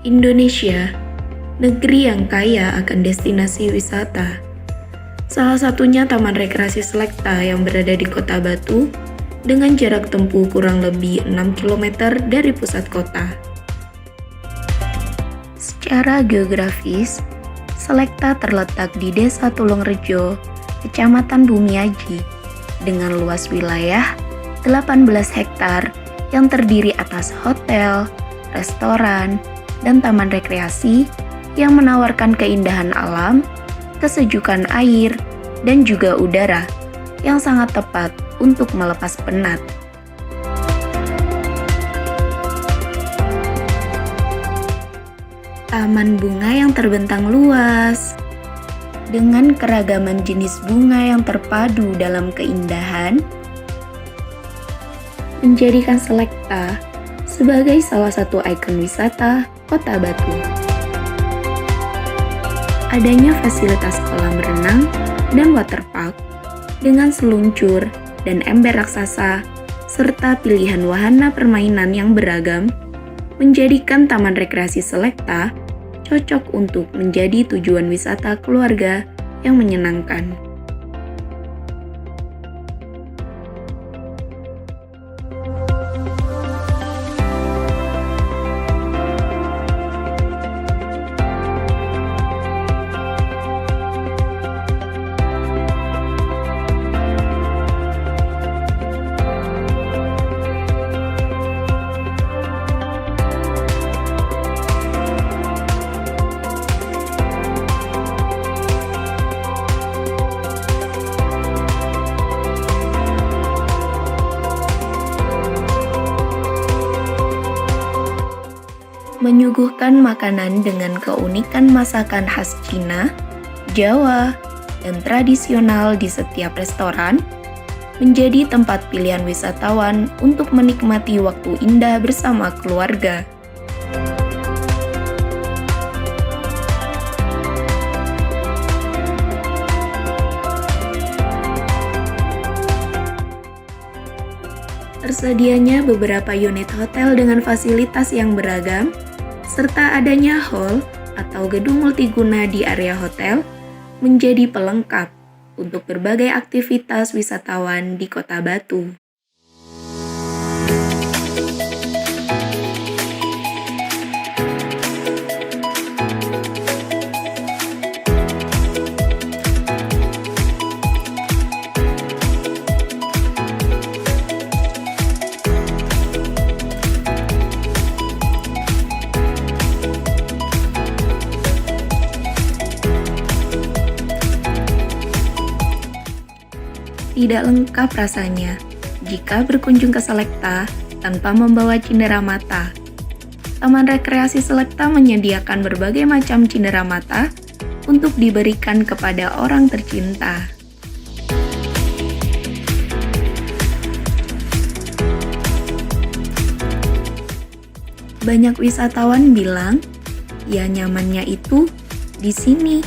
Indonesia, negeri yang kaya akan destinasi wisata. Salah satunya Taman Rekreasi Selekta yang berada di Kota Batu dengan jarak tempuh kurang lebih 6 km dari pusat kota. Secara geografis, Selekta terletak di Desa Tulungrejo, Kecamatan Bumiaji, dengan luas wilayah 18 hektar yang terdiri atas hotel, restoran, dan taman rekreasi yang menawarkan keindahan alam, kesejukan air, dan juga udara yang sangat tepat untuk melepas penat. Taman bunga yang terbentang luas dengan keragaman jenis bunga yang terpadu dalam keindahan menjadikan Selekta sebagai salah satu ikon wisata Kota Batu. Adanya fasilitas kolam renang dan waterpark dengan seluncur dan ember raksasa serta pilihan wahana permainan yang beragam menjadikan Taman Rekreasi Selekta cocok untuk menjadi tujuan wisata keluarga yang menyenangkan. Menyuguhkan makanan dengan keunikan masakan khas Cina, Jawa, dan tradisional di setiap restoran, menjadi tempat pilihan wisatawan untuk menikmati waktu indah bersama keluarga. Tersedianya beberapa unit hotel dengan fasilitas yang beragam, serta adanya hall atau gedung multiguna di area hotel menjadi pelengkap untuk berbagai aktivitas wisatawan di Kota Batu. Tidak lengkap rasanya jika berkunjung ke Selekta tanpa membawa cindera mata. Taman Rekreasi Selekta menyediakan berbagai macam cindera mata untuk diberikan kepada orang tercinta. Banyak wisatawan bilang, ya nyamannya itu di sini,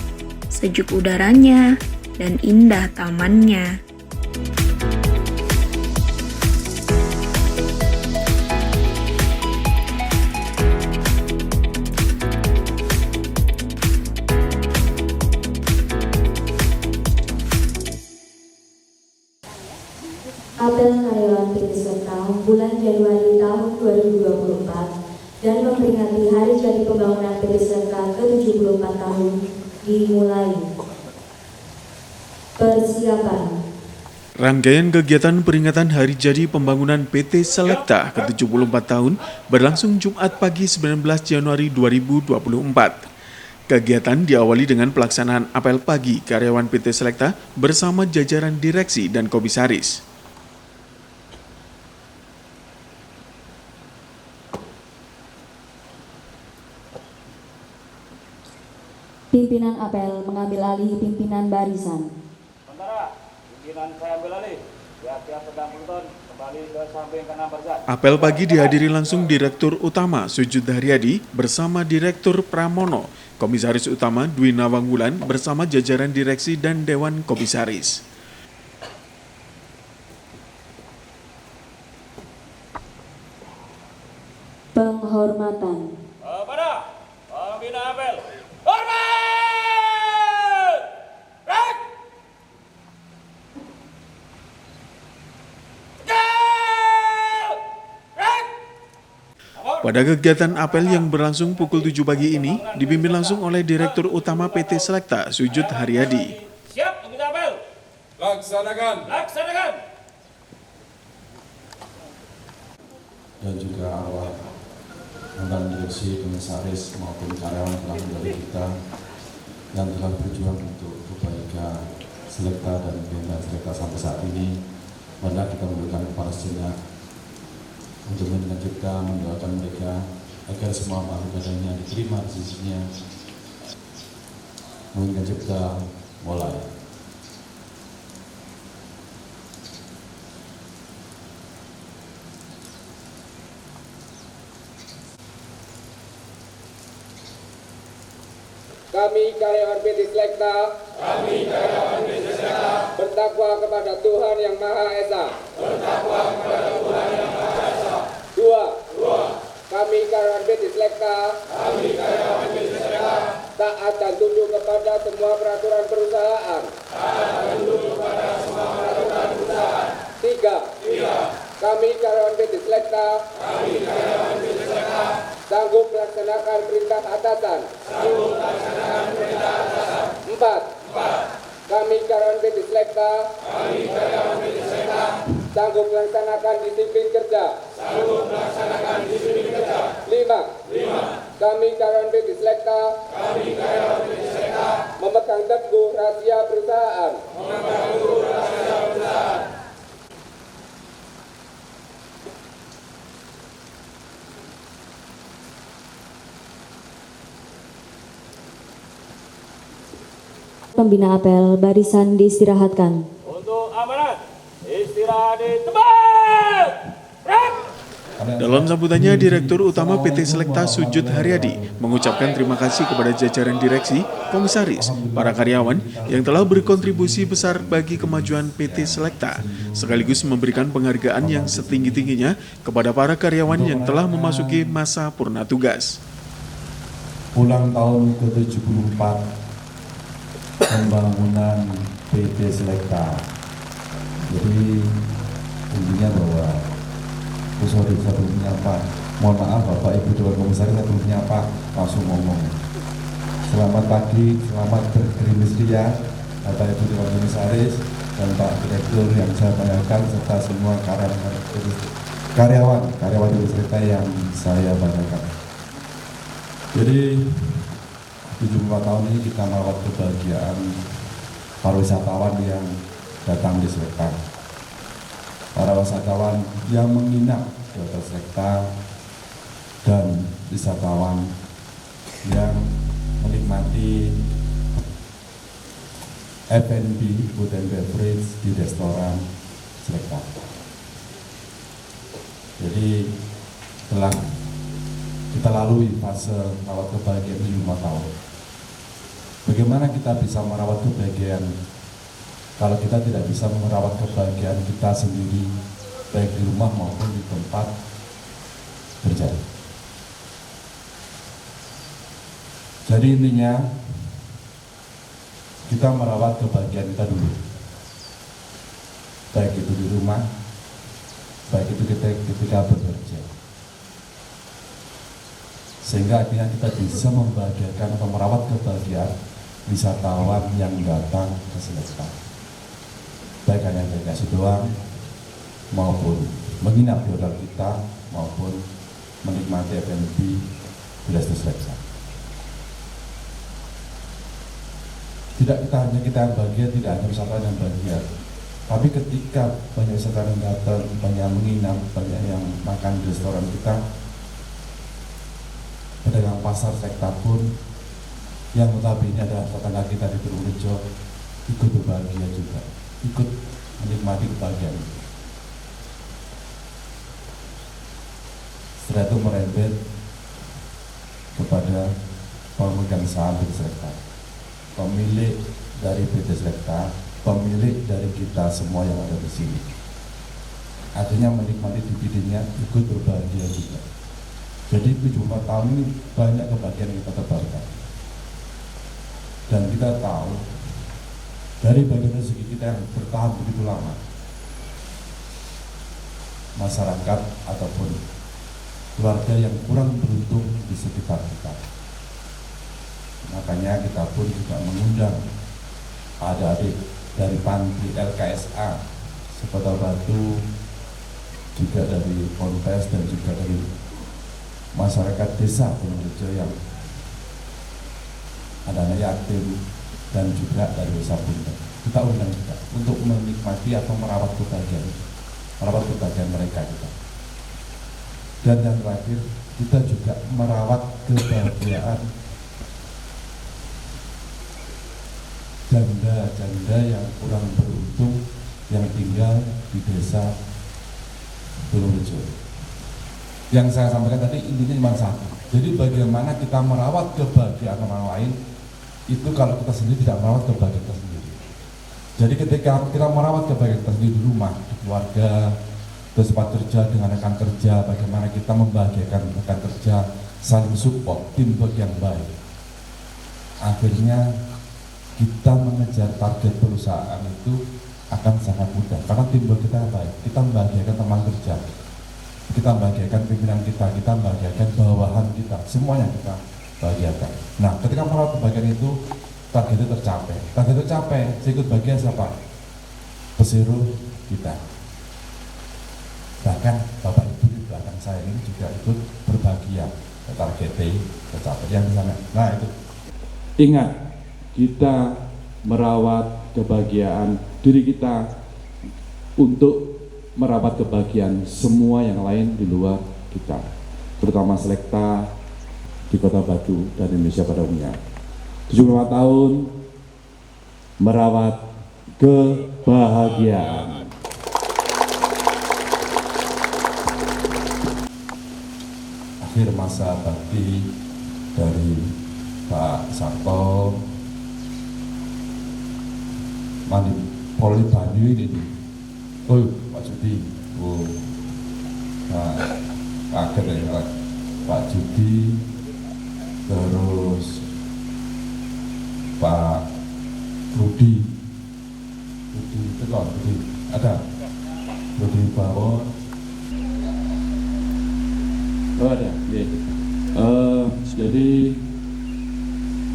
sejuk udaranya, dan indah tamannya. Apel karyawan PT Selekta bulan Januari tahun 2024 dan memperingati Hari Jadi Pembangunan PT Selekta ke-74 tahun dimulai. Persiapan. Rangkaian kegiatan peringatan Hari Jadi Pembangunan PT Selekta ke-74 tahun berlangsung Jumat pagi 19 Januari 2024. Kegiatan diawali dengan pelaksanaan apel pagi karyawan PT Selekta bersama jajaran direksi dan komisaris. Pimpinan apel mengambil alih pimpinan barisan. Sementara pimpinan saya ambil alih. Pihak-pihak sedang menonton kembali ke samping kanan barisan. Apel pagi dihadiri langsung Direktur Utama Sujud Haryadi bersama Direktur Pramono, Komisaris Utama Dwi Nawangwulan bersama jajaran direksi dan Dewan Komisaris. Penghormatan. Kepada Pada kegiatan apel yang berlangsung pukul 7 pagi ini, dipimpin langsung oleh Direktur Utama PT Selekta, Sujud Haryadi. Siap untuk apel. Laksanakan. Laksanakan. Dan juga arwah mantan direksi, komisaris maupun karyawan telah menjadi kita yang telah berjuang untuk kebaikan Selekta dan pimpinan Selekta sampai saat ini. Marilah kita memberikan kepada sejenak untuk mengingat kita, mendoakan mereka agar semua makhluk adanya diterima di sisinya. Mengingat kita mulai. Kami karyawan PT Selekta bertakwa kepada Tuhan Yang Maha Esa. Dua, kami karyawan PT Selekta taat dan tunduk kepada semua peraturan perusahaan. Tiga, kami karyawan PT Selekta sanggup melaksanakan perintah atasan. Empat, kami karyawan PT Selekta sanggup melaksanakan disiplin kerja. Lima, kami karyawan PT Selekta memegang teguh rahasia perusahaan. Pembina apel, barisan diistirahatkan. Untuk amanat, istirahat di tempat. Rap. Dalam sambutannya, Direktur Utama PT Selekta Sujud Haryadi mengucapkan terima kasih kepada jajaran direksi, komisaris, para karyawan yang telah berkontribusi besar bagi kemajuan PT Selekta, sekaligus memberikan penghargaan yang setinggi-tingginya kepada para karyawan yang telah memasuki masa purna tugas. Ulang tahun ke-74 pembangunan PT Selekta. Jadi intinya bahwa sorry, saya belum menyapa. Mohon maaf Bapak Ibu Dewan Komisaris, saya belum menyapa, langsung ngomong. Selamat pagi, selamat bergerimis ria Bapak Ibu Dewan Komisaris dan Pak Direktur yang saya banggakan serta semua karyawan PT Selekta yang saya banggakan. Jadi 74 tahun ini kita merawat kebahagiaan para wisatawan yang datang di Selekta. Para wisatawan yang menginap di Hotel Selekta dan wisatawan yang menikmati F&B, food and beverage di restoran Selekta. Jadi telah kita lalui fase merawat kebahagiaan 75 tahun. Bagaimana kita bisa merawat kebahagiaan kalau kita tidak bisa merawat kebahagiaan kita sendiri, baik di rumah maupun di tempat kerja. Jadi intinya, kita merawat kebahagiaan kita dulu. Baik itu di rumah, baik itu ketika bekerja. Sehingga akhirnya kita bisa membahagiakan atau merawat kebahagiaan wisatawan yang datang ke Selekta. Baik hanya vacation doang, maupun menginap di hotel kita, maupun menikmati F&B di resto Selekta. Tidak hanya kita yang bahagia, tidak hanya wisatawan yang bahagia, tapi ketika banyak wisatawan yang datang, banyak menginap, banyak yang makan di restoran kita, pedagang pasar Selekta pun yang notabene adalah tetangga kita di Purworejo ikut berbahagia juga, ikut menikmati kebahagiaan. Setelah itu merembet kepada pemegang saham PT Selekta, pemilik dari PT Selekta, pemilik dari kita semua yang ada di sini. Artinya menikmati dividennya, ikut berbahagia juga. Jadi 74 tahun ini banyak kebahagiaan yang kita tebarkan. Dan kita tahu dari bagian rezeki kita yang bertahan begitu lama, masyarakat ataupun keluarga yang kurang beruntung di sekitar kita. Makanya kita pun juga mengundang adik-adik dari panti LKSA Sekota Batu, juga dari Ponpes dan juga dari masyarakat desa Tulungrejo yang ada yatim dan juga dari desa Bunten. Kita undang juga untuk menikmati atau merawat kebahagiaan mereka kita. Dan yang terakhir, kita juga merawat kebahagiaan janda-janda yang kurang beruntung yang tinggal di desa Tulungrejo. Yang saya sampaikan tadi intinya cuma satu. Jadi bagaimana kita merawat kebahagiaan orang lain itu kalau kita sendiri tidak merawat kebahagiaan kita sendiri. Jadi ketika kita merawat kebahagiaan kita sendiri di rumah, di keluarga, di tempat kerja, dengan rekan kerja, bagaimana kita membahagiakan rekan kerja, saling support, teamwork yang baik. Akhirnya kita mengejar target perusahaan itu akan sangat mudah karena teamwork kita baik. Kita membahagiakan teman kerja, kita membahagiakan pimpinan kita membahagiakan bawahan kita, semuanya kita bahagiakan. Nah, ketika merawat kebahagiaan itu targetnya tercapai. Target tercapai, ikut bahagia siapa? Pesuruh kita. Bahkan Bapak Ibu di belakang saya ini juga ikut berbahagia. Targetnya tercapai yang di sana. Nah itu. Ingat, kita merawat kebahagiaan diri kita untuk merawat kebahagiaan semua yang lain di luar kita, terutama Selekta di Kota Batu dan Indonesia pada umumnya. 75 tahun merawat kebahagiaan. Akhir masa bakti dari Pak Sarto Mandi Poli Banyu ini. Oh, Pak Judi. Oh. Nah, kaget ya Pak Judi, terus Pak Rudi itu loh, Rudi ada Rudi Bawon. Oh ada, ya. Jadi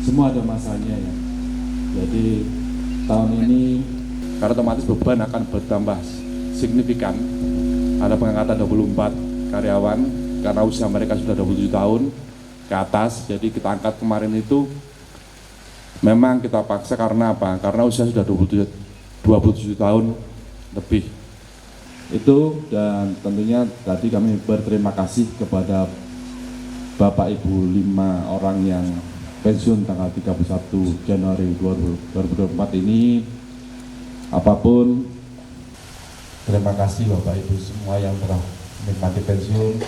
semua ada masanya ya. Jadi tahun ini karena otomatis beban akan bertambah signifikan. Ada pengangkatan 24 karyawan karena usia mereka sudah 27 tahun ke atas. Jadi kita angkat kemarin itu memang kita paksa karena apa? Karena usia sudah 27 tahun lebih. Itu dan tentunya tadi kami berterima kasih kepada Bapak Ibu 5 orang yang pensiun tanggal 31 Januari 2024 ini. Apapun, Terima kasih Bapak Ibu semua yang telah menikmati pensiun.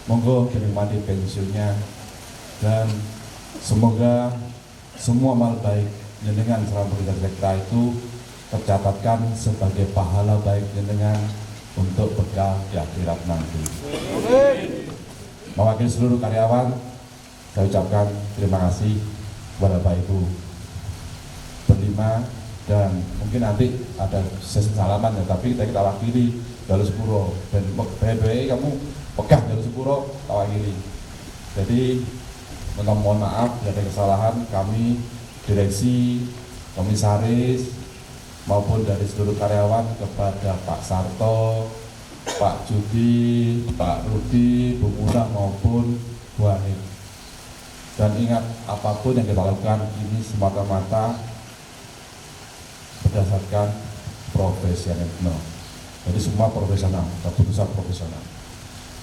Monggo menikmati pensiunnya dan semoga semua amal baik jenengan selama pekerjaan Selekta itu tercatatkan sebagai pahala baik jenengan untuk bekal di akhirat nanti. Mewakili seluruh karyawan, saya ucapkan terima kasih kepada Bapak Ibu berlima, dan mungkin nanti ada sesi salaman ya, tapi kita wakili Jalur Sepuro dan BNPWI kamu pegang Jalur Sepuro kita wakili. Jadi mohon maaf jika ada kesalahan kami direksi, komisaris maupun dari seluruh karyawan kepada Pak Sarto, Pak Judi, Pak Rudi, Bu Munah maupun Bu Hanif. Dan ingat, apapun yang kita lakukan ini semata-mata berdasarkan profesional. Jadi semua profesional, keputusan profesional.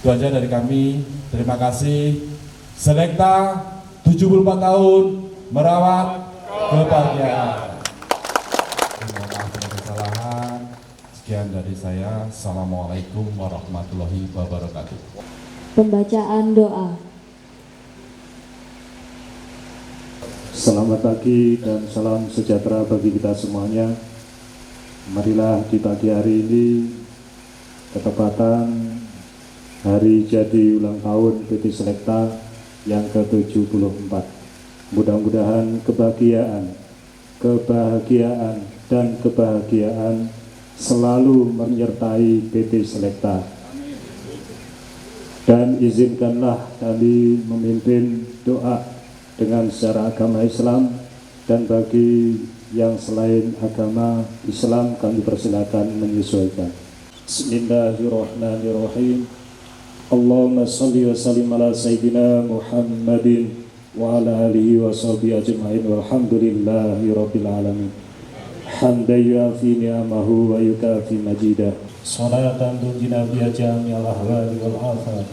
Itu aja dari kami. Terima kasih. Selekta 74 tahun merawat kebahagiaan. Terima kasih atas kesalahan. Sekian dari saya. Assalamualaikum warahmatullahi wabarakatuh. Pembacaan doa. Selamat pagi dan salam sejahtera bagi kita semuanya. Marilah di pagi hari ini ketepatan hari jadi ulang tahun PT Selekta yang ke-74. Mudah-mudahan kebahagiaan dan kebahagiaan selalu menyertai PT Selekta. Dan izinkanlah kami memimpin doa dengan secara agama Islam, dan bagi yang selain agama Islam kami persilakan menyesuaikan. Bismillahirrahmanirrahim. Allahumma salli wa sallim ala Sayyidina Muhammadin wa ala alihi wa sahbihi ajma'in walhamdulillahi rabbil alamin. Hamdan yuafi ni'amahu wa yukafi majidah. Salatan tunjina biha jami'al ahwali wal afat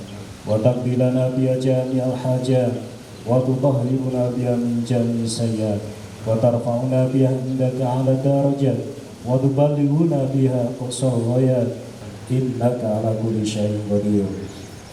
wa taqdilana biha jami'al hajat wa tutahhiruna biha min jami'i sayyi'at wa tarfa'una biha indaka 'ala darajat wa tuballighuna biha aqsal ghayat innaka 'ala kulli syai'in qadir.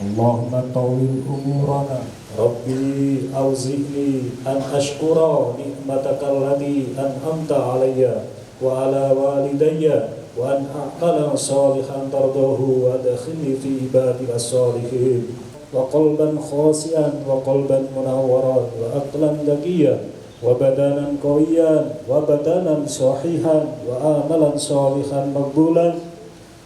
Allahumma tawwil umurana Rabbi awzi'ni an ashkura ni'mataka allati an'amta 'alayya wa 'ala walidayya wa an a'mala salihan tardahu wa adkhilni fi ibadika salihin wa qalban khasian wa qalban munawwaran wa aqlan dakiyan wa badanan qawiyan wa badanan sahihan wa amalan salihan maqbulan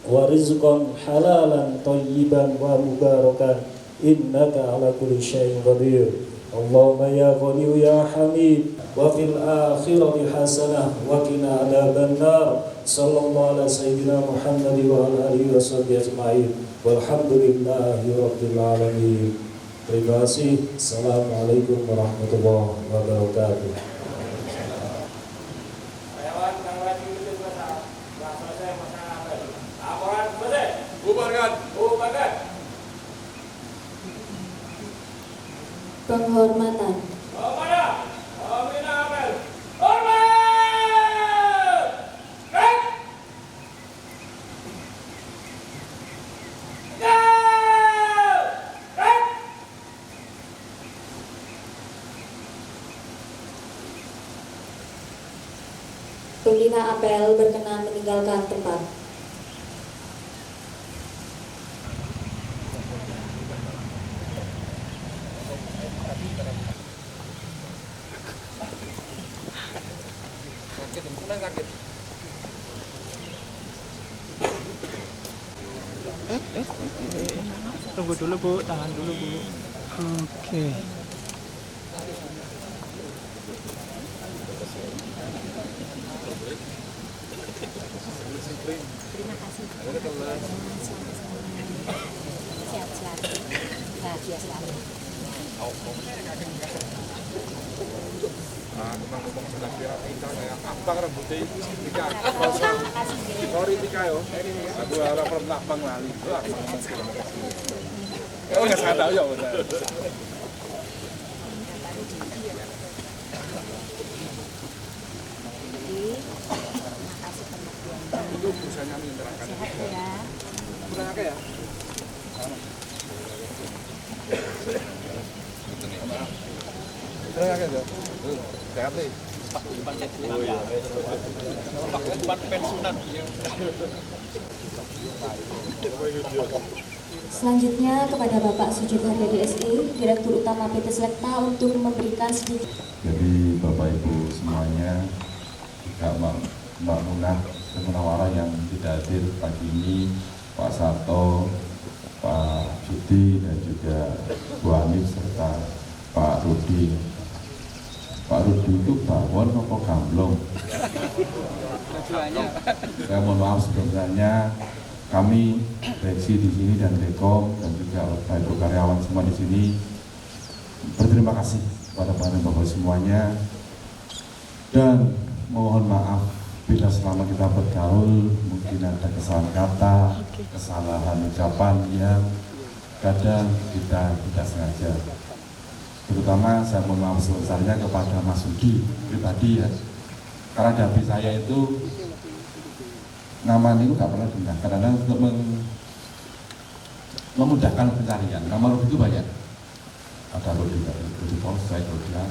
wa rizqan halalan tayyiban wa mubarakan innaka ala kulli syai'in qadir. Allahumma ya ghani ya hamid wa fil akhirati hasanah wa qina adzabannar. Sallallahu ala sayyidina Muhammad wa ala alihi wa sahbihi ajma'in. Walhamdulillahi rabbil alamin. Terima kasih. Assalamualaikum warahmatullahi wabarakatuh. Penghormatan. Pembina apel berkenan meninggalkan tempat. Tunggu dulu Bu, tahan dulu Bu. Oke. Terima kasih. Sehat selalu. Bahagia selalu. Ngomong sedang kita kayak abang rambutnya itu tika sorry tika yo aku harap pernah abang lali oh nggak saya tahu ya benar itu busanya menerangkan sehat ya kurang apa ya kurang apa ya sehat nih. Selanjutnya kepada Bapak Sujud Harja DSI, Direktur Utama PT Selekta untuk memberikan sedikit. Jadi Bapak Ibu semuanya, juga Mbak Munah dan Munawara yang tidak hadir pagi ini, Pak Sarto, Pak Judi dan juga Bu Hanif serta Pak Rudi. Pak Rudi itu bawon apa gamblong? Saya mohon maaf sebelumnya, kami direksi di sini dan Dekom dan juga Bapak Ibu karyawan semua di sini berterima kasih kepada Bapak semuanya dan mohon maaf bila selama kita bergaul mungkin ada kesalahan kata, kesalahan ucapan yang kadang kita tidak sengaja. Terutama saya mohon maaf sebesarnya kepada Mas Sudi pribadi ya, karena dari saya itu nama itu nggak pernah pindah, kadang-kadang untuk memudahkan pencarian. Nama Rudi itu banyak, ada Rudi Polsek, Rudi dan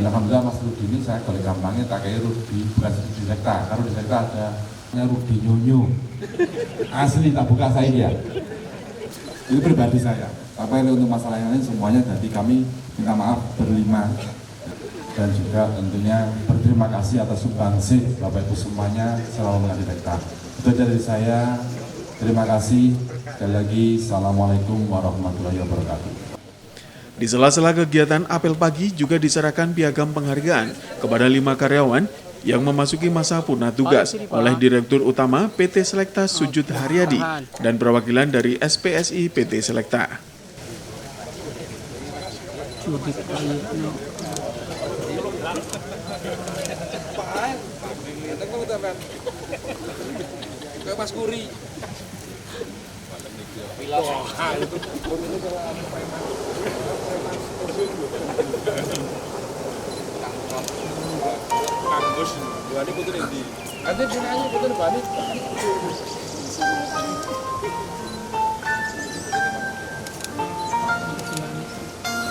alhamdulillah Mas Rudi ini saya boleh gampangnya tak kayak Rudi, bukan di Sekta, karena di Sekta ada Rudi Nyonyo asli, tak buka saya ya, itu pribadi saya. Tapi untuk masalah yang lain semuanya jadi kami minta maaf berlima dan juga tentunya berterima kasih atas sumbangsih Bapak Ibu semuanya selalu menjadi Sekta. Itu dari saya. Terima kasih. Sekali lagi, Assalamualaikum warahmatullahi wabarakatuh. Di sela-sela kegiatan apel pagi juga diserahkan piagam penghargaan kepada 5 karyawan yang memasuki masa punah tugas oleh Direktur Utama PT Selekta Sujud Haryadi dan perwakilan dari SPSI PT Selekta. Mas Kuri. Kampus, dua ini putus di. Nanti dinanya putus balik.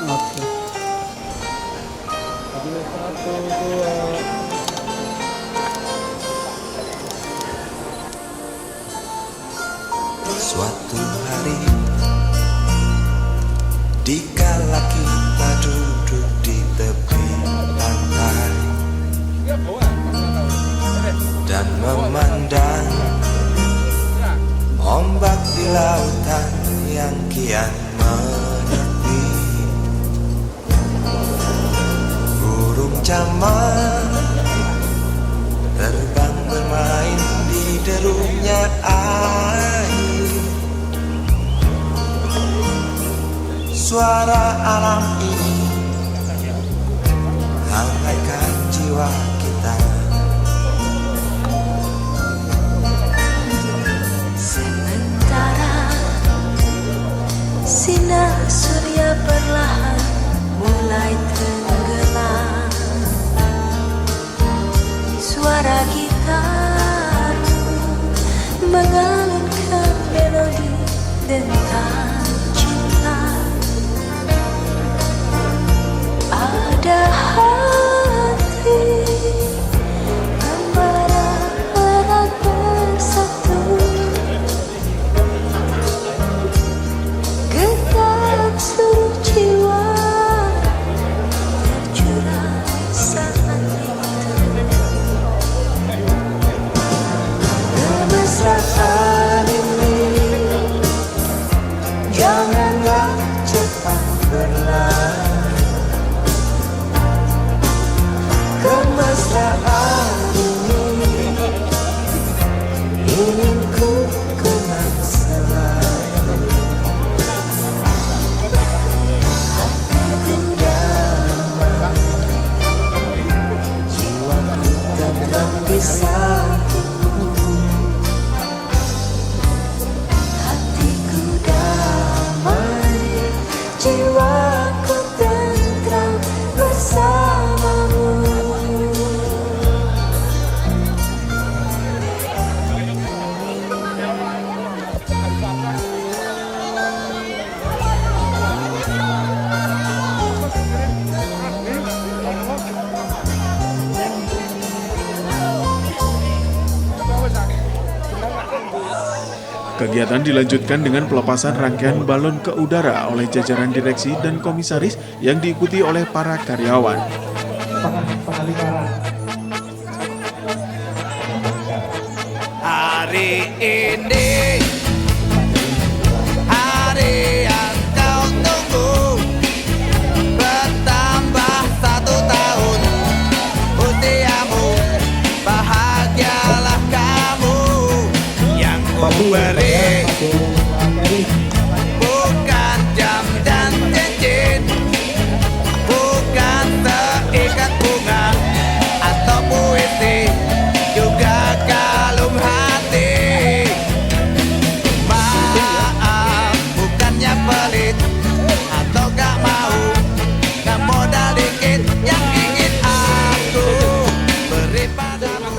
Oke. Satu, dua. Suatu hari, dikala kita duduk di tepi pantai dan memandang ombak di lautan yang kian menepi, burung camar terbang bermain di derungnya air. Suara alam ini hangatkan jiwa kita. Sementara sinar surya perlahan mulai tenggelam, suara gitar mengalunkan melodi tentang cinta. Ada hati membara erat bersatu, getar seluruh jiwa tercurah saat itu. Kemesraan ini janganlah cepat berlalu. Kemesraan ini ingin ku kenang selalu. Hatiku damai, jiwaku tenang di sampingmu. Hatiku damai, jiwaku tenang bersamamu. Kegiatan dilanjutkan dengan pelepasan rangkaian balon ke udara oleh jajaran direksi dan komisaris yang diikuti oleh para karyawan. Hari ini hari yang kau tunggu, bertambah 1 tahun usiamu, bahagialah kamu yang ku beri, bukan jam dan cincin, bukan seikat bunga atau puisi, juga kalung hati. Maaf, bukannya pelit atau gak mau, gak modal dikit yang ingin aku beri padamu.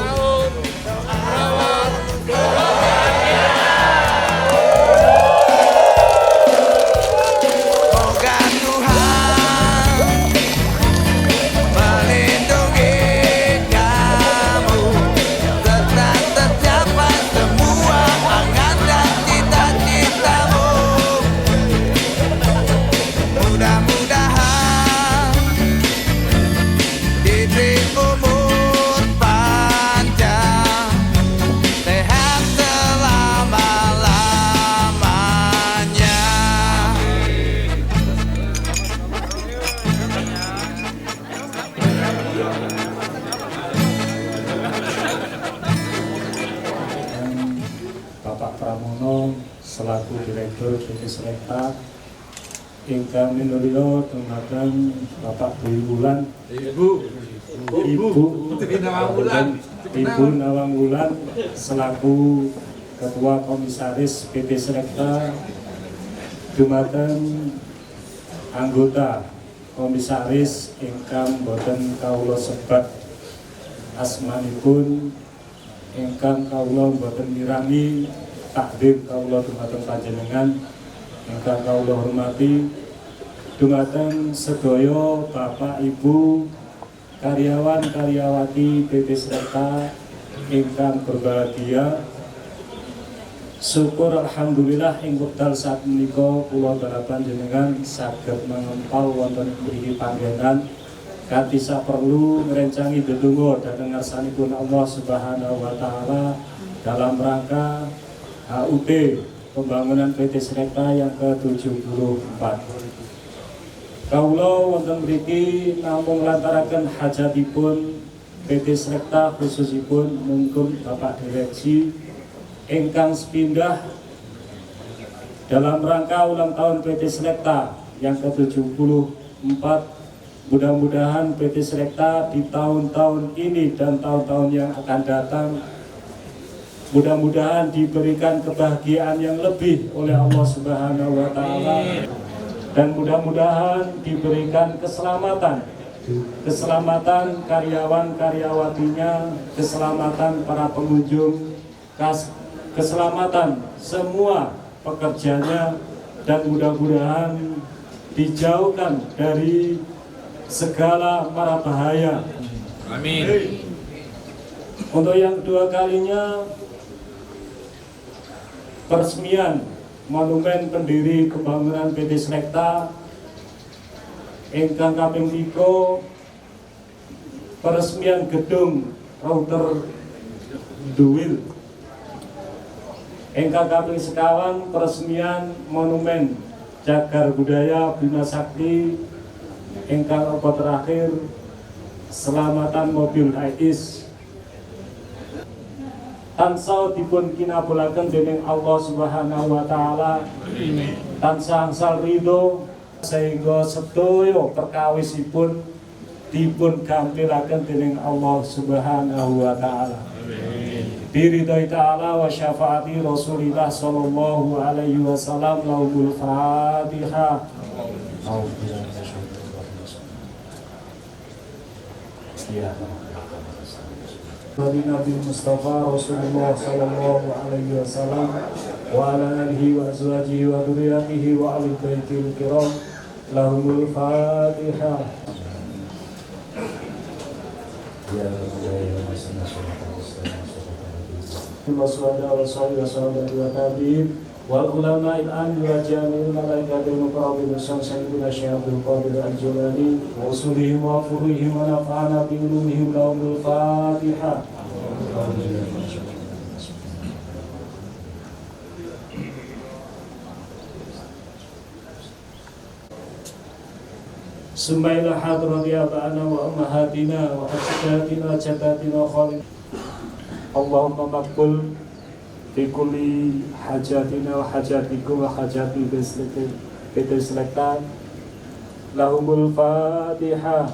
Pramono selaku Direktur PT Selekta, ingkang minulya dumateng Bapak Dwi Wulan, Ibu Nawang Wulan selaku Ketua Komisaris PT Selekta, dumateng anggota komisaris ingkang boten kawula sebat asmanipun, ingkang kawula boten mirangi takdim kawula dumateng panjenengan, ingkang kawula hormati, dumateng sedaya Bapak Ibu karyawan karyawati PT Selekta ingkang berbahagia. Syukur alhamdulillah ing wekdal saat menika kula darah panjenengan saged mangempal wonten mriki panggenan kanthi saperlu ngrencangi dedonga dhateng ngarsanipun Allah Subhanahu wa taala dalam rangka HUT pembangunan PT Selekta yang ke-74. Kawula wonten mriki namung lantaraken hajatipun PT Selekta, khususipun mungkum Bapak Direksi ingkang sepindah dalam rangka ulang tahun PT Selekta yang ke-74. Mudah-mudahan PT Selekta di tahun-tahun ini dan tahun-tahun yang akan datang mudah-mudahan diberikan kebahagiaan yang lebih oleh Allah Subhanahu wa taala, dan mudah-mudahan diberikan keselamatan karyawan-karyawatinya, keselamatan para pengunjung, keselamatan semua pekerjanya, dan mudah-mudahan dijauhkan dari segala mara bahaya. Amin. Untuk yang kedua kalinya peresmian monumen pendiri pembangunan PT Selekta ingkang kaping 3, peresmian gedung router Duwil. Ingkang kaping 2, peresmian monumen Cagar Budaya Bima Sakti. Ingkang terakhir, selamatan mobil HIS tansah dipun kinabulaken dening Allah Subhanahu wa taala, tansah angsal ridho sehingga sedaya perkawisipun dipun gampiraken dening Allah Subhanahu wa taala. Biridhai ta'ala wa syafaati Rasulillah sallallahu alaihi wasallam. Lahumul Fatihah. Nabi Mustafa Rasulullah sallallahu alaihi wasallam wa ala alihi wa azwajihi wa dzurriyyatihi wa ahli baitil kiram. Lahumul Fatihah. Ya Rasulullah sallallahu alaihi wasallam wal ulama al-an wa jami'ul malaikati wa muqarrabin sayyidina Syekh Abdul Qadir Al-Jilani wa usulihim wa furuhihim wa nafa'ana bi ulumihim. Lahumul Fatihah. Sumailah hadrati aba'ana wa ummahatina wa hajjatina jadatina khalid. Allahumma maqbul fi kulli hajatina wa hajatikum wa hajati PT Selekta. Lahumul Fatihah.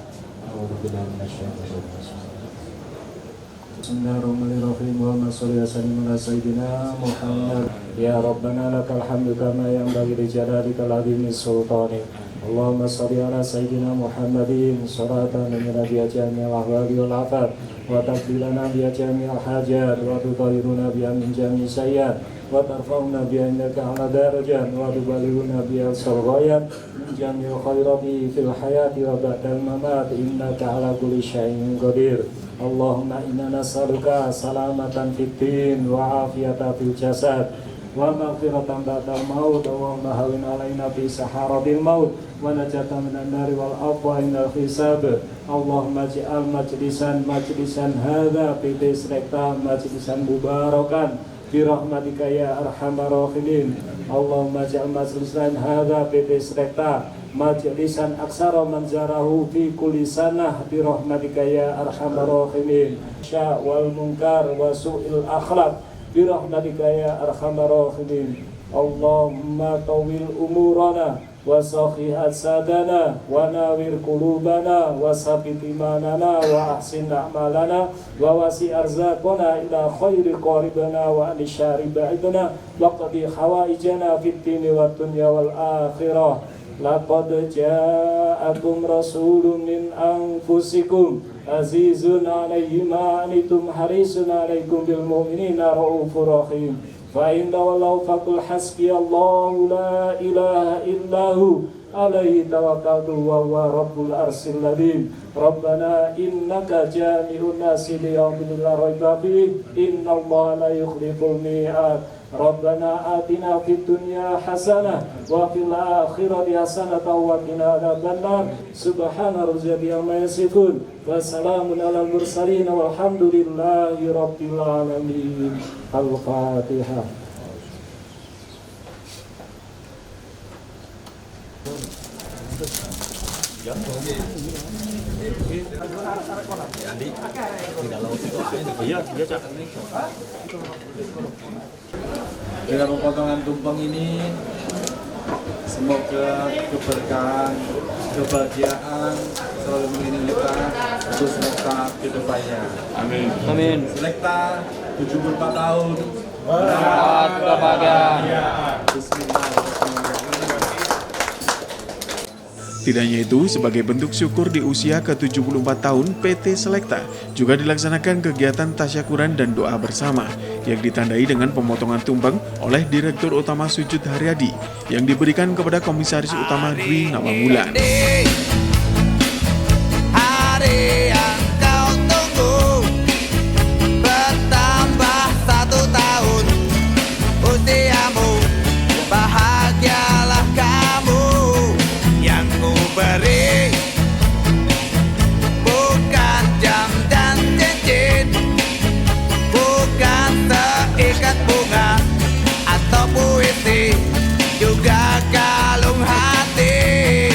Bismillahirrahmanirrahim. Allahumma sholli wa sallim ala sayyidina Muhammad. Ya Rabbana lakal hamdu kama yanbaghi li jalalikal azimi sultani. Allahumma sholli ala sayyidina Muhammadin salatan min biha jami'al ahwali wal afat wa taqbilana biha jami'al hajat wa tutahhiruna biha min jami'i sayyi'at wa tarfa'una biha indaka ala darajat wa tubalighuna biha al-ghayat min jami'il khairati fil hayati wa ba'dal mamat innaka ala kulli syai'in qadir. Allahumma inna nas'aluka salamatan fid din wa afiyatan fil jasad wa maghfiratan ba'dal maut. Allahumma hawwin alaina fi saharatil maut wa najatan minan nari wal afwa indal hisab. Allahumma ij'al majlisan hadza PT Selekta majlisan mubarakan bi rahmatika ya arhamar rahimin. Allahumma ij'al majlisan hadza PT Selekta majlisan aksara manzarahu fi kulli sanah bi rahmatika ya arhamar rahimin. Sya wal munkar wa su'il akhlaq birahmatika ya arhamar rahimin. Allahumma tawil umurana wa sahih sadana wa nawir qulubana wa sabit imanana wa ahsin a'malana wa wasi arzaqana ila khairi qaribana wa anishari ba'idana wa qadi hawaijana fid dini wa dunya wal akhirah. Laqad ja'akum rasulun min anfusikum azizun 'alaihi ma anitum harisun 'alaikum bil mu'minina raufur rahim. Fa in tawallaw faqul hasbiyallahu la ilaha illahu alaihi tawakkaltu wa huwa rabbul arsyil adzim. Rabbana innaka jami'un nasi liyaumin la raiba fihi innallaha la yukhliful mi'ad. Rabbana atina fid dunya hasanah wa fil akhirati hasanah wa qina adzabannar. Subhana rabbika amma yasifun wa salamun alal mursalin walhamdulillahi rabbil alamin. Al-Fatihah. Dengan pemotongan tumpeng ini, semoga keberkahan, kebahagiaan selalu mengelilingi kita untuk Selekta ke depannya. Amin. Amin. Selekta 74 tahun. Selamat berbahagia. Tidak hanya itu, sebagai bentuk syukur di usia ke-74 tahun PT Selekta juga dilaksanakan kegiatan tasyakuran dan doa bersama yang ditandai dengan pemotongan tumpeng oleh Direktur Utama Sujud Haryadi yang diberikan kepada Komisaris Utama Dwi Nawamula. Hari yang kau tunggu bertambah 1 tahun usiamu, bahagialah kamu yang ku beri, bukan jam dan cincin, bukan seikat bunga atau puisi, juga kalung hati.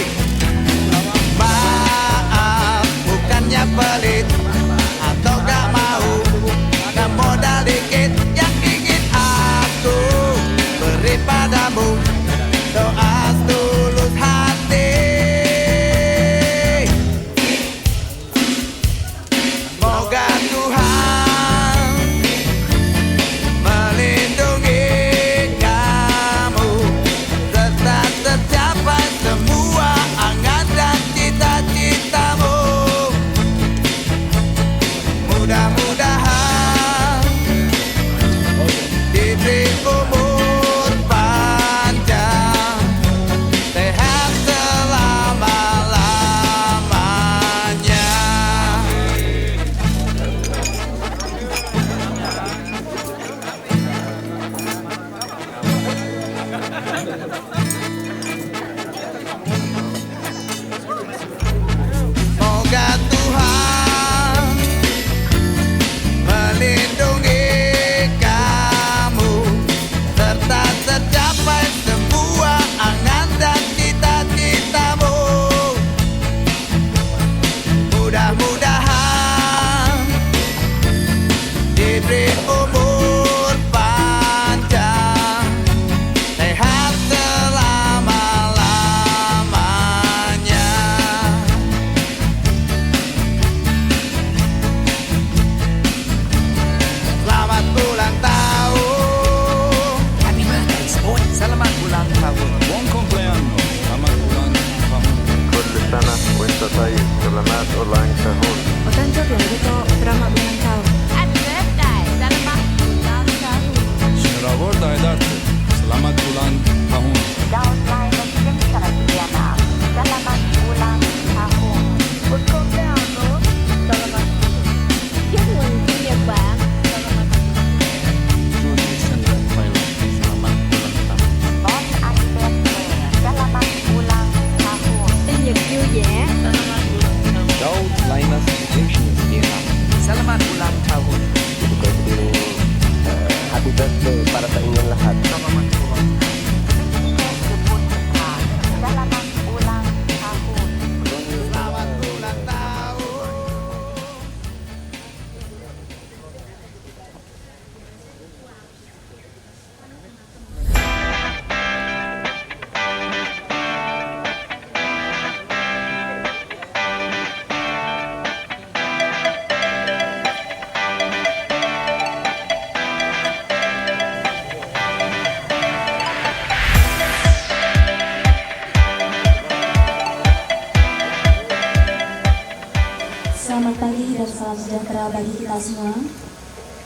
Bapak semua.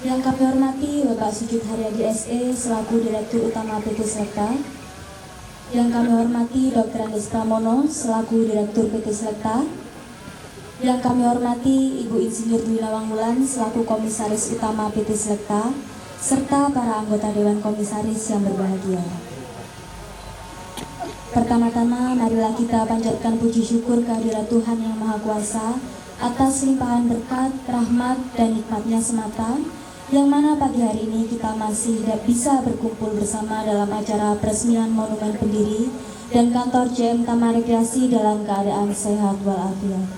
Yang kami hormati Bapak Sujud Haryadi SE selaku Direktur Utama PT Selekta. Yang kami hormati Dr. Andes Pramono selaku Direktur PT Selekta. Yang kami hormati Ibu Insinyur Dwi Nawang Wulan selaku Komisaris Utama PT Selekta, serta para anggota Dewan Komisaris yang berbahagia. Pertama-tama, marilah kita panjatkan puji syukur kehadirat Tuhan Yang Maha Kuasa atas limpahan berkat, rahmat, dan nikmatnya semata, yang mana pagi hari ini kita masih bisa berkumpul bersama dalam acara peresmian Monumen Pendiri dan kantor JM Taman Rekreasi dalam keadaan sehat walafiat.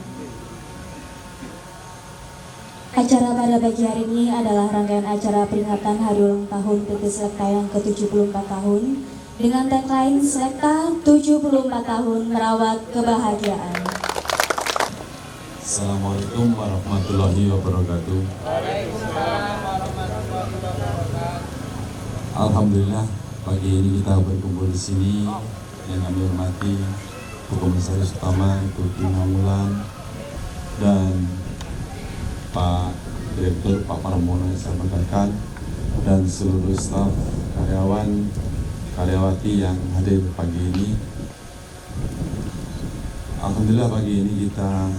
Acara pada pagi hari ini adalah rangkaian acara peringatan Hari Ulang Tahun PT Selekta yang ke-74 tahun dengan tagline Selekta 74 tahun merawat kebahagiaan. Assalamualaikum warahmatullahi wabarakatuh. Alhamdulillah pagi ini kita berkumpul di sini yang kami hormati Bu Komisaris Utama Ibu Dwi Nawang Wulan dan Pak Direktur Pak Pramono yang saya banggakan dan seluruh staf karyawan karyawati yang hadir pagi ini. Alhamdulillah pagi ini kita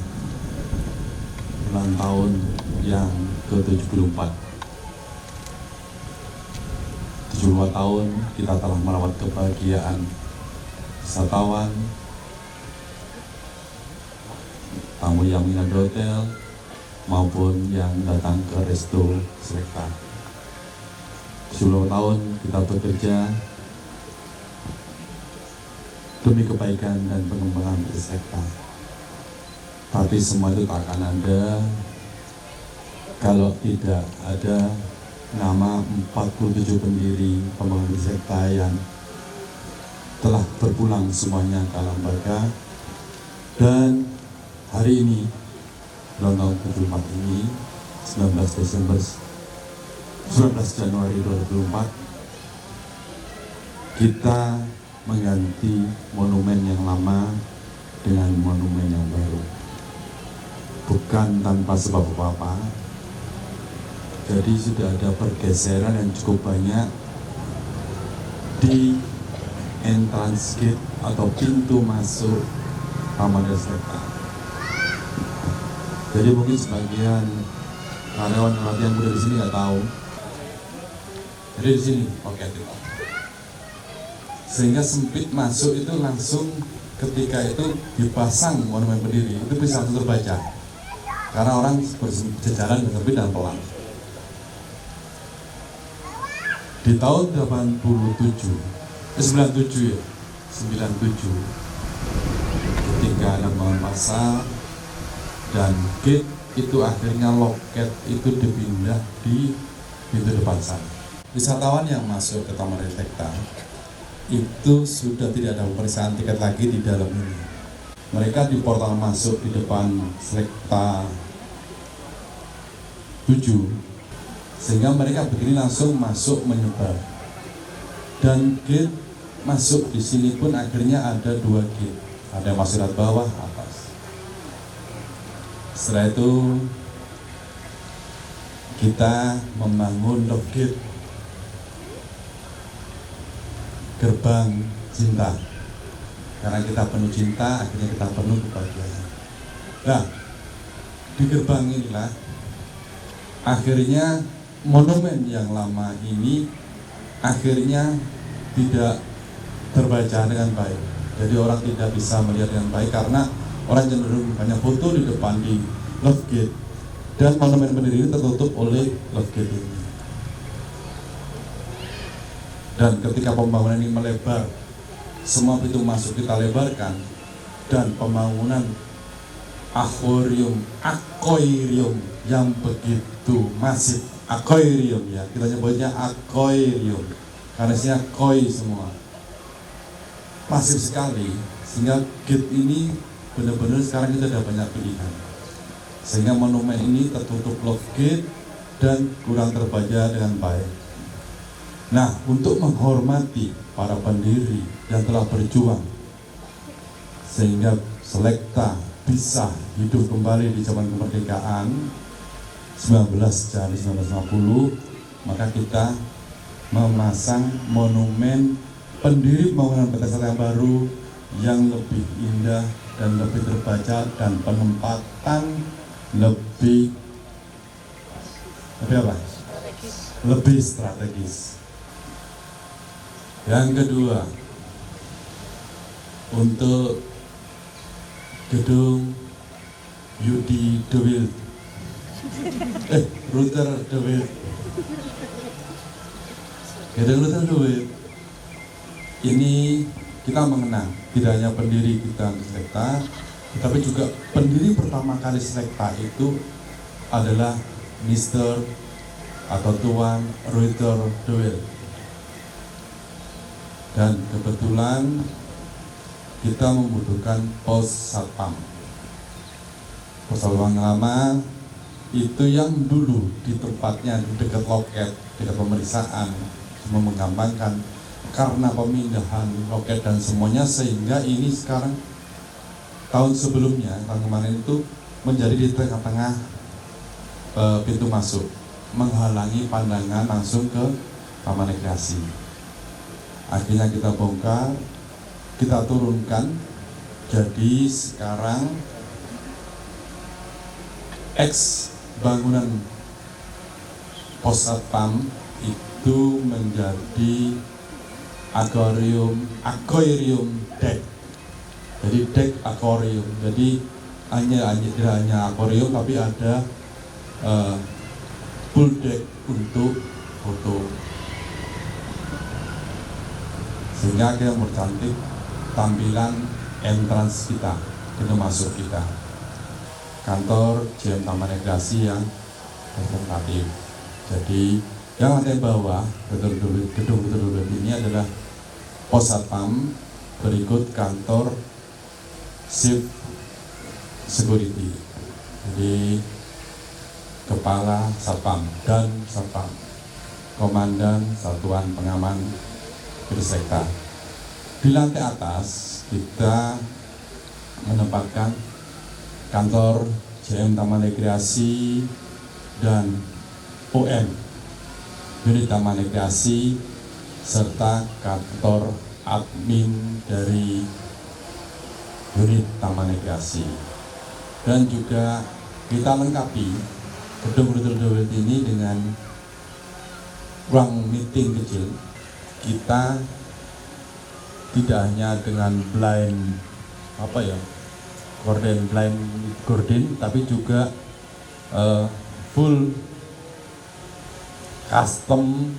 ulang tahun yang ke-74. 74 tahun kita telah merawat kebahagiaan wisatawan, tamu yang menginap di hotel maupun yang datang ke Resto Selekta. 70 tahun kita bekerja demi kebaikan dan pengembangan PT Selekta. Tapi semua itu tak akan ada kalau tidak ada nama 47 pendiri pembangunan PT Selekta yang telah berpulang semuanya ke alam baka. Dan hari ini, ulang tahun 74 ini, 19 Januari 2024, kita mengganti monumen yang lama dengan monumen yang baru. Bukan tanpa sebab apa-apa. Jadi sudah ada pergeseran yang cukup banyak di entrance gate atau pintu masuk Taman Selekta. Jadi mungkin sebagian karyawan yang udah di sini nggak tahu. Jadi di sini oke itu. Sehingga sempit masuk itu langsung ketika itu dipasang monumen berdiri itu bisa langsung terbaca. Karena orang berjalan bersempit dan pelan. Di tahun 97 ketika ada bangun pasar dan gate itu akhirnya loket itu dipindah di pintu depan sana. Wisatawan yang masuk ke Taman Selekta itu sudah tidak ada pemeriksaan tiket lagi di dalam ini. Mereka di portal masuk di depan Selekta 7, sehingga mereka begini langsung masuk menyebar. Dan gate masuk di sini pun akhirnya ada 2 gate, ada yang masuk lewat bawah, atas. Setelah itu kita membangun love gate, gerbang cinta. Karena kita penuh cinta, akhirnya kita penuh kebahagiaan. Nah, di gerbang inilah akhirnya monumen yang lama ini akhirnya tidak terbaca dengan baik. Jadi orang tidak bisa melihat dengan baik karena orang cenderung banyak foto di depan di love gate dan monumen pendiri ini tertutup oleh love gate ini. Dan ketika pembangunan ini melebar, semua pintu masuk kita lebarkan, dan pembangunan akuarium yang begitu masif, akuarium ya, kita nyebutnya akuarium karena isinya koi semua, masif sekali, sehingga gate ini benar-benar sekarang kita ada banyak pilihan, sehingga monumen ini tertutup love gate dan kurang terbaca dengan baik. Nah, untuk menghormati para pendiri yang telah berjuang sehingga Selekta bisa hidup kembali di zaman kemerdekaan, 19 Januari 1950, maka kita memasang monumen pendiri pembangunan PT Selekta yang baru yang lebih indah dan lebih terbaca dan penempatan lebih apa? Lebih strategis. Yang kedua, untuk gedung Yudi De Wilde, Ruther De Wilde, gedung Ruther De Wilde ini kita mengenang tidak hanya pendiri kita Selekta, tetapi juga pendiri pertama kali Selekta itu adalah Mr. atau Tuan Ruther De Wilde. Dan kebetulan kita membutuhkan pos satpam. Pos satpam lama itu yang dulu di tempatnya di dekat loket, dekat pemeriksaan, cuma menggampangkan karena pemindahan loket dan semuanya, sehingga ini sekarang tahun sebelumnya, tahun kemarin itu menjadi di tengah-tengah pintu masuk, menghalangi pandangan langsung ke Taman Rekreasi. Akhirnya kita bongkar, kita turunkan, jadi sekarang ex bangunan pos satpam itu menjadi akuarium deck. Jadi deck akuarium. Jadi tidak hanya akuarium, tapi ada pool deck untuk foto. Sehingga kita mempercantik tampilan entrance kita, pintu masuk kita. Kantor JM Taman Rekreasi yang representatif. Jadi yang ada di bawah gedung ini adalah pos satpam, berikut kantor shift security. Jadi kepala satpam dan satpam, komandan satuan pengaman PT Selekta. Di lantai atas kita menempatkan kantor JM Taman Rekreasi dan OM unit Taman Rekreasi serta kantor admin dari unit Taman Rekreasi. Dan juga kita lengkapi gedung Ruther De Wilde ini dengan ruang meeting kecil. Kita tidak hanya dengan blind gorden, tapi juga full custom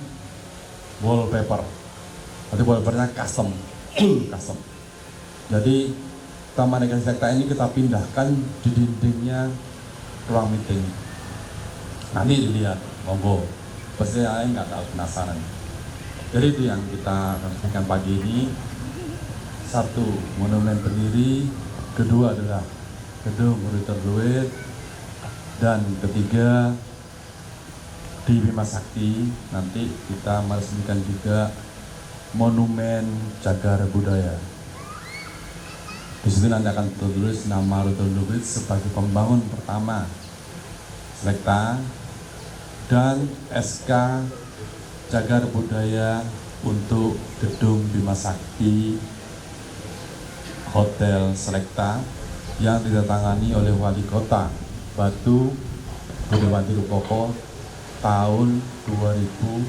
wallpaper. Jadi wallpapernya custom, full custom. Jadi Taman Rekreasi Selekta ini kita pindahkan di dindingnya ruang meeting. Nanti dilihat, monggo. Pasti saya nggak tahu, penasaran. Jadi itu yang kita sampaikan pagi ini. Satu, monumen pendiri. Kedua adalah gedung Ruther De Wilde. Dan ketiga, di Bima Sakti nanti kita meresmikan juga monumen cagar budaya. Di situ nanti akan tertulis nama Ruther De Wilde sebagai pembangun pertama Selekta dan SK cagar budaya untuk gedung Bima Sakti Hotel Selekta yang ditandatangani oleh Wali Kota Batu Budiwanti Rupoko tahun 2021.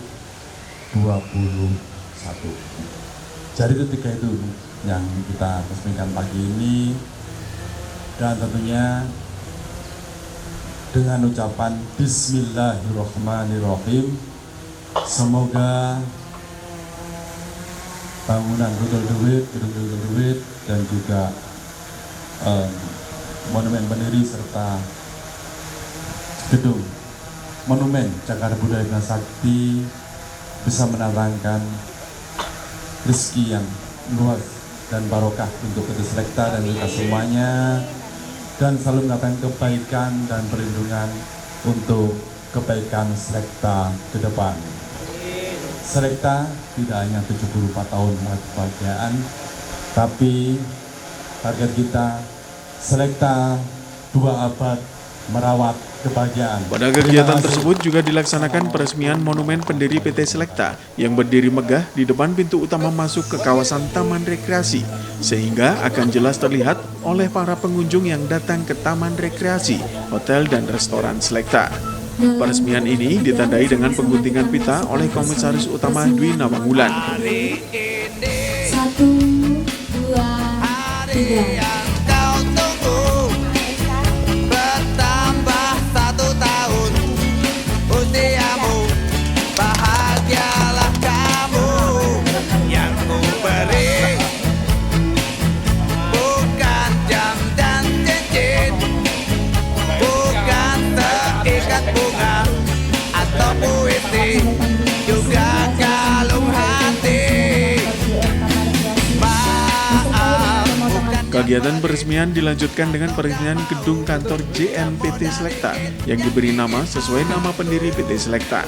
Jadi itu tiga itu yang kita resmikan pagi ini, dan tentunya dengan ucapan Bismillahirrahmanirrahim, semoga bangunan Ruther De Wilde, gedung Ruther De Wilde, dan juga monumen pendiri serta gedung monumen cagar budaya Bima Sakti bisa mendatangkan rezeki yang luas dan barokah untuk PT Selekta dan kita semuanya, dan selalu mendatangkan kebaikan dan perlindungan untuk kebaikan Selekta ke depan. Selekta tidak hanya 74 tahun kebahagiaan, tapi target kita Selekta 2 abad merawat kebahagiaan. Pada kegiatan tersebut juga dilaksanakan peresmian monumen pendiri PT Selekta yang berdiri megah di depan pintu utama masuk ke kawasan Taman Rekreasi, sehingga akan jelas terlihat oleh para pengunjung yang datang ke Taman Rekreasi, Hotel dan Restoran Selekta. Peresmian ini ditandai dengan pengguntingan pita oleh Komisaris Utama Dwi Nawangulan. 1, 2, 3. Kegiatan peresmian dilanjutkan dengan peresmian gedung kantor JNPT Selekta yang diberi nama sesuai nama pendiri PT Selekta.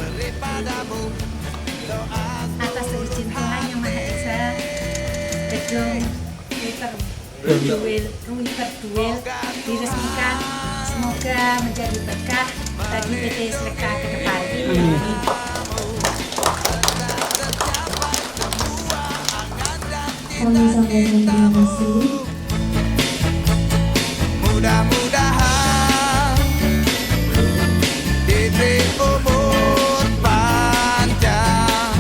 Atas izin Tuhan Yang Maha Esa, gedung Hiperduel diresmikan. Semoga menjadi berkah bagi PT Selekta ke depan. Kami sampaikan terima kasih. Mudah-mudahan diberi umur panjang,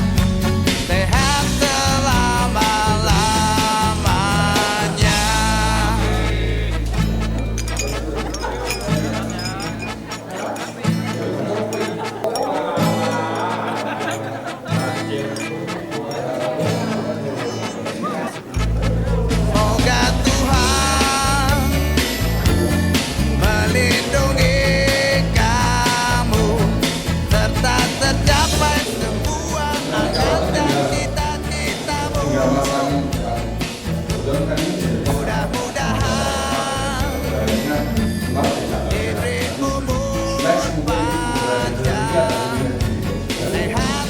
sehat selama-lamanya. Semoga Tuhan melindungi kamu serta tercapai semua angan dan cita-citamu. Mudah-mudahan diberi umur panjang, sehat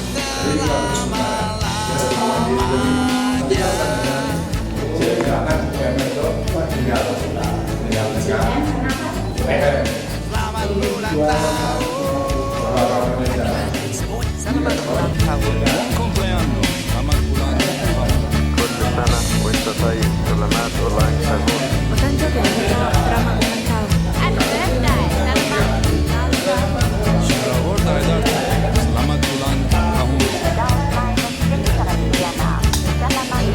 selamat ulang tahun. Selamat ulang tahun. Compleanno. Selamat ulang tahun. Kullu sana wa anta tayyib. Selamat ulang tahun. Selamat ulang tahun. Happy birthday. Selamat ulang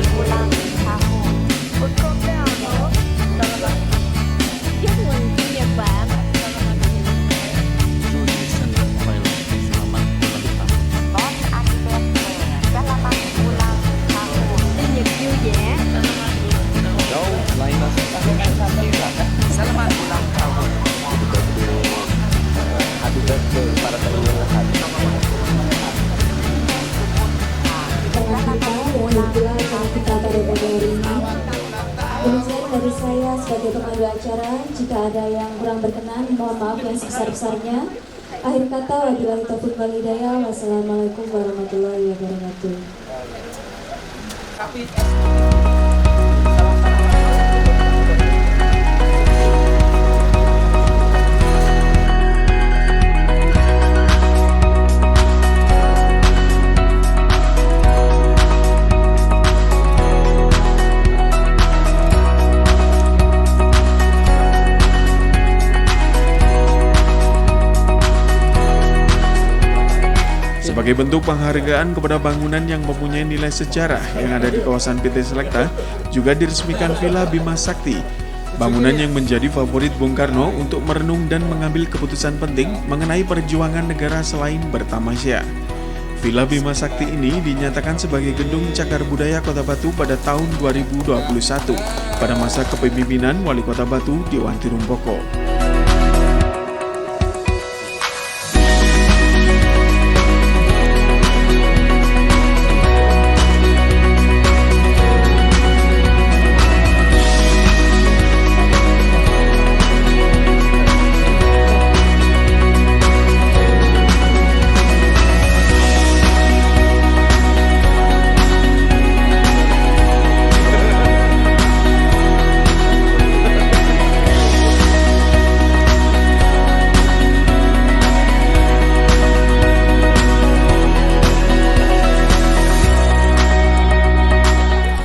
tahun. Selamat ulang tahun. Happy birthday para penyelenggara. Kita pada hari ini. Demikian dari saya sebagai pemandu acara. Jika ada yang kurang berkenan, mohon maaf yang sebesar-besarnya. Akhir kata, wabillahi taufiq wal hidayah. Wassalamualaikum warahmatullahi wabarakatuh. Sebagai bentuk penghargaan kepada bangunan yang mempunyai nilai sejarah yang ada di kawasan PT Selekta, juga diresmikan Villa Bima Sakti, bangunan yang menjadi favorit Bung Karno untuk merenung dan mengambil keputusan penting mengenai perjuangan negara selain bertamasya. Villa Bima Sakti ini dinyatakan sebagai gedung cagar budaya Kota Batu pada tahun 2021 pada masa kepemimpinan Wali Kota Batu Dewan Tirumpoko.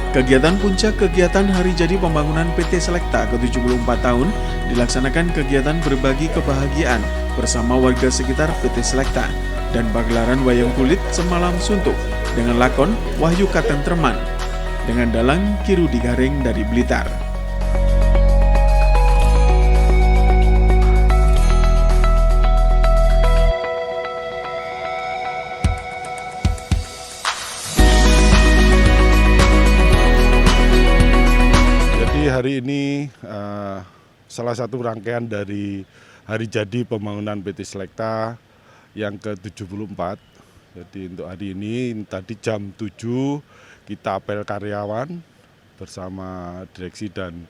Kegiatan puncak kegiatan Hari Jadi Pembangunan PT Selekta ke-74 tahun dilaksanakan kegiatan berbagi kebahagiaan bersama warga sekitar PT Selekta dan pagelaran wayang kulit semalam suntuk dengan lakon Wahyu Katentreman dengan dalang Ki Rudi Gareng dari Blitar. Hari ini salah satu rangkaian dari Hari Jadi Pembangunan PT Selekta yang ke-74. Jadi untuk hari ini tadi jam 7 kita apel karyawan bersama direksi dan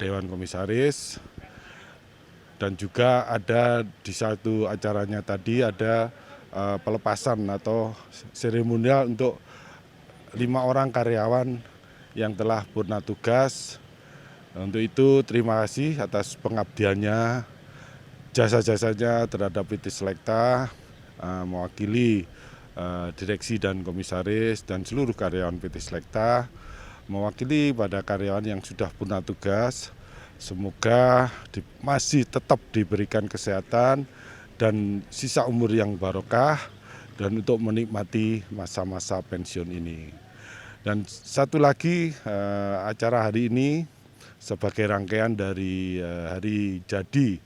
Dewan Komisaris. Dan juga ada di satu acaranya tadi ada pelepasan atau seremonial untuk 5 orang karyawan yang telah purna tugas. Untuk itu terima kasih atas pengabdiannya, jasa-jasanya terhadap PT Selekta, mewakili direksi dan komisaris dan seluruh karyawan PT Selekta, mewakili pada karyawan yang sudah purna tugas. Semoga masih tetap diberikan kesehatan dan sisa umur yang barokah dan untuk menikmati masa-masa pensiun ini. Dan satu lagi acara hari ini sebagai rangkaian dari Hari Jadi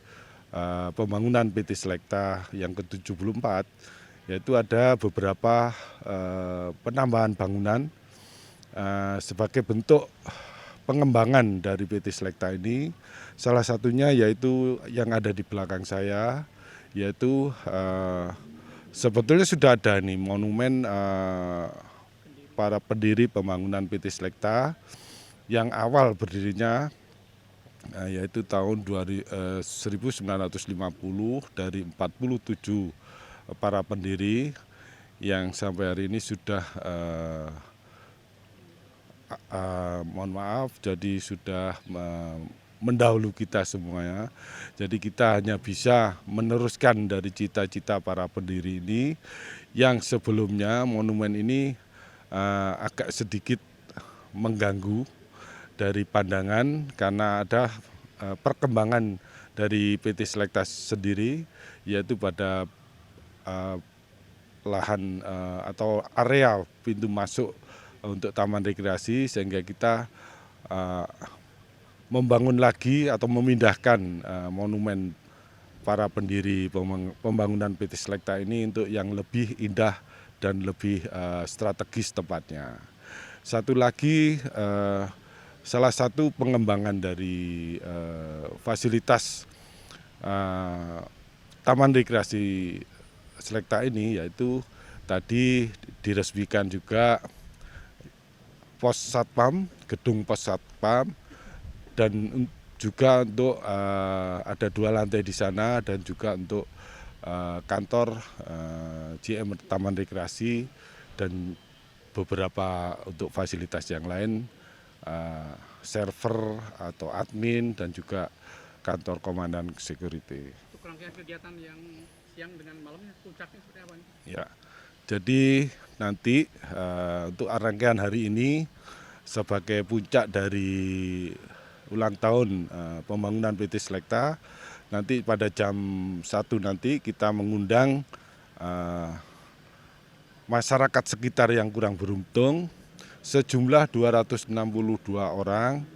Pembangunan PT Selekta yang ke-74, yaitu ada beberapa penambahan bangunan sebagai bentuk pengembangan dari PT Selekta ini. Salah satunya yaitu yang ada di belakang saya, yaitu sebetulnya sudah ada nih monumen para pendiri pembangunan PT Selekta yang awal berdirinya yaitu tahun 1950 dari 47 para pendiri yang sampai hari ini sudah mohon maaf jadi sudah mendahului kita semuanya. Jadi kita hanya bisa meneruskan dari cita-cita para pendiri ini yang sebelumnya monumen ini agak sedikit mengganggu dari pandangan karena ada perkembangan dari PT Selekta sendiri, yaitu pada lahan atau area pintu masuk untuk taman rekreasi, sehingga kita membangun lagi atau memindahkan monumen para pendiri pembangunan PT Selekta ini untuk yang lebih indah dan lebih strategis tepatnya. Satu lagi, salah satu pengembangan dari fasilitas Taman Rekreasi Selekta ini yaitu tadi diresmikan juga pos satpam, gedung pos satpam, dan juga untuk ada 2 lantai di sana dan juga untuk kantor GM Taman Rekreasi dan beberapa untuk fasilitas yang lain, server atau admin dan juga kantor komandan security. Untuk rangkaian kegiatan yang siang dengan malamnya puncaknya seperti apa? Ya, jadi nanti untuk rangkaian hari ini sebagai puncak dari ulang tahun pembangunan PT Selekta. Nanti pada jam 1 nanti kita mengundang masyarakat sekitar yang kurang beruntung sejumlah 262 orang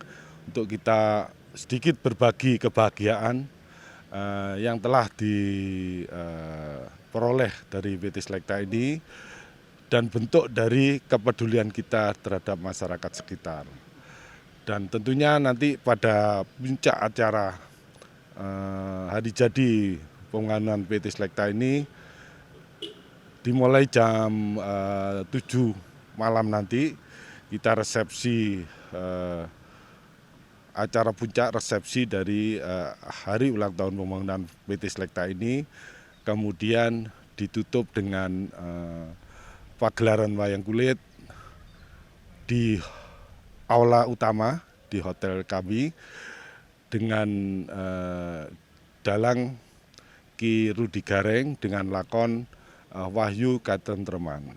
untuk kita sedikit berbagi kebahagiaan yang telah diperoleh dari PT Selekta ini dan bentuk dari kepedulian kita terhadap masyarakat sekitar. Dan tentunya nanti pada puncak acara Hari Jadi Pembangunan PT Selekta ini dimulai jam 7 malam nanti kita resepsi acara puncak resepsi dari hari ulang tahun pembangunan PT Selekta ini, kemudian ditutup dengan pagelaran wayang kulit di aula utama di hotel kami dengan dalang Ki Rudi Gareng dengan lakon Wahyu Katentreman.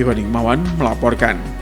Iwan Hikmawan melaporkan.